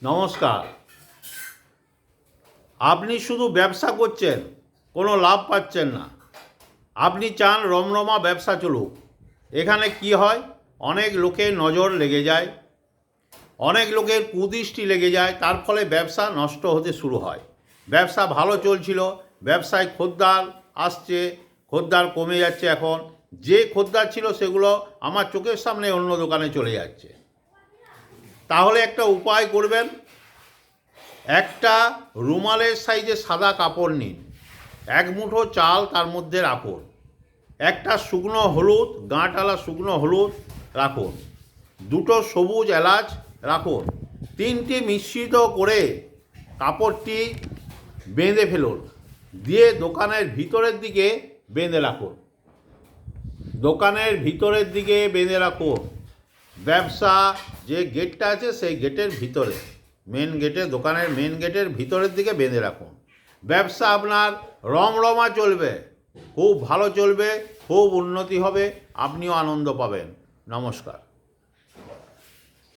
নমস্কার। আপনি শুধু ব্যবসা করছেন, কোনো লাভ পাচ্ছেন না। আপনি চান রমরমা ব্যবসা চলুক। এখানে কি হয়, অনেক লোকের নজর লেগে যায়, অনেক লোকের কুদৃষ্টি লেগে যায়, তার ফলে ব্যবসা নষ্ট হতে শুরু হয়। ব্যবসা ভালো চলছিল, ব্যবসায় খদ্দের আসছে, খদ্দের কমে যাচ্ছে। এখন যে খদ্দের ছিল সেগুলো আমার চোখের সামনে অন্য দোকানে চলে যাচ্ছে। তাহলে একটা উপায় করবেন, একটা রুমালের সাইজে সাদা কাপড় নিন, এক মুঠো চাল তার মধ্যে রাখুন, একটা শুকনো হলুদ, গাঁটালা শুকনো হলুদ রাখুন, দুটো সবুজ এলাচ রাখুন, তিনটি মিশ্রিত করে কাপড়টি বেঁধে ফেলুন, দিয়ে দোকানের ভিতরের দিকে বেঁধে রাখুন, দোকানের ভিতরের দিকে বেঁধে রাখুন। ব্যবসা যে গেটটা আছে সেই গেটের ভিতরে, মেন গেটে, দোকানের মেন গেটের ভিতরের দিকে বেঁধে রাখুন। ব্যবসা আপনার রমরমা চলবে, খুব ভালো চলবে, খুব উন্নতি হবে, আপনিও আনন্দ পাবেন। নমস্কার।